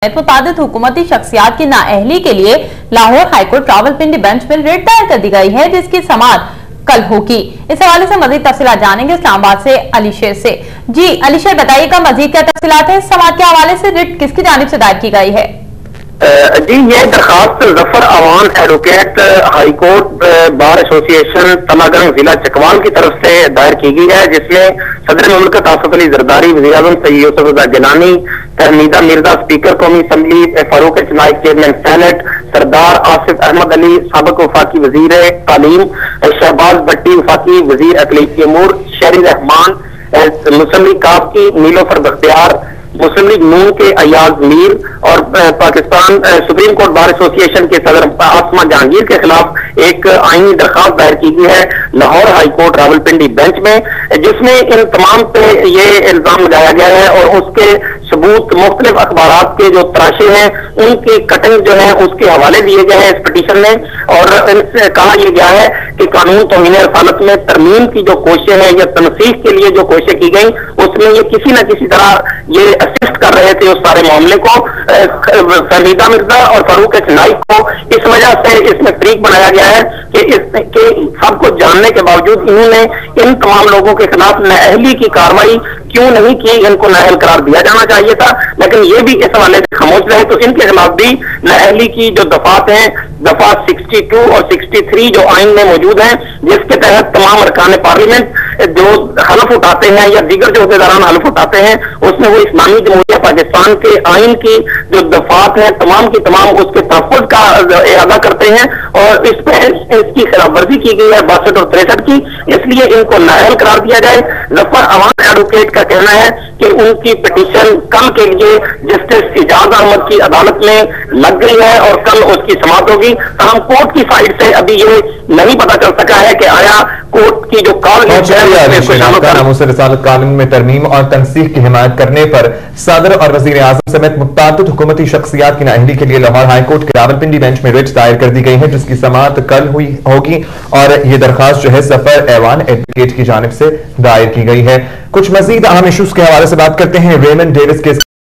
मुतादिद हुकूमती शख्सियात की नाअहली के लिए लाहौर हाईकोर्ट रावलपिंडी बेंच में रिट दायर कर दी गई है, जिसकी समाअत कल होगी। इस हवाले से मजीद तफसीलात जानेंगे इस्लामाबाद से अली शेर से। जी अली शेर, बताइएगा मजीद क्या तफसीलात है इस समाअत के हवाले से? रिट किसकी जानिब से दायर की गई है? जी, ये दरखास्त Zafar Awan advocate high court bar association Talagang जिला चकवाल की तरफ से दायर की गई है, जिसमें सदर मुमलिकत आसिफ अली जरदारी, वज़ीर आज़म सैयद यूसुफ रज़ा गिलानी, तहमीदा मिर्जा स्पीकर कौमी assembly, Farooq Ismail chairman senate, Sardar Asif Ahmad Ali साबिक वफाकी वजीर तालीम, शहबाज भट्टी वफाकी वजीर अकलीती अमूर, शहरी रहमान, मुस्लिम लीग काफ की नीलोफर बख्तियार, मुस्लिम लीग नून के अयाज मीर और Pakistan supreme court bar association के सदर आसमा जहांगीर के खिलाफ एक आईनी दरखास्त दायर की गई है लाहौर हाईकोर्ट रावलपिंडी बेंच में, जिसमें इन तमाम पे ये इल्जाम लगाया गया है और उसके सबूत मुख्तलिफ अखबार के जो तराशे हैं उनकी कटिंग जो है उसके हवाले दिए गए हैं इस पिटीशन में। और इनसे कहा यह गया है कि कानून तौहीन रसालत में तरमीम की जो कोशिशें हैं या तनसीख के लिए जो कोशिशें की गई उसमें ये किसी न किसी तरह ये असिस्ट कर रहे थे उस सारे मामले को, तहमीदा मिर्जा और फारूक इस्माइल को इस वजह से इसमें फरीक बनाया गया है कि सबको जानने के बावजूद इन्होंने इन तमाम लोगों के खिलाफ नाअहली की कार्रवाई क्यों नहीं की, इनको नाअहल करार दिया जाना चाहिए था, लेकिन ये भी इस हवाले से खामोश रहे। तो इनके खिलाफ भी नाअहली की जो दफात हैं, दफा 62 और 63 जो आइन में मौजूद हैं, जिसके तहत तमाम अरकान पार्लियामेंट जो हलफ उठाते हैं या दीगर जो अहदेदारान हलफ उठाते हैं उसमें वो इस्लामी जमहूरिया पाकिस्तान के आइन की जो दफात है तमाम की तमाम उसके तहफ़्फ़ुज़ का अदा करते हैं और इस पर इसकी खिलाफ वर्जी की गई है 62 और 63 की, इसलिए इनको नाअहल करार दिया जाए। जफर अवान एडवोकेट का कहना है कि उनकी पिटीशन कल के लिए जस्टिस इजाज अहमद की अदालत में लग गई है और कल उसकी समाअत होगी। हम कोर्ट की साइड से अभी ये नहीं पता चल सका है कि आया कोर्ट की जो कॉल रिसालत कानून में तरमीम और तनसीख की हिमायत करने पर सदर और वजीर आजम समेत मुतादिद हुकूमती शख्सियात की नाअहली के लिए लाहौर हाईकोर्ट के रावलपिंडी बेंच में रिट दायर कर दी गई है, जिसकी समाअत कल होगी और ये दरखास्त जो है जफर अवान एडवोकेट की जानिब से दायर की गई है। कुछ मजीद अहम इशूज के हवाले से बात करते हैं। रेमंड डेविस के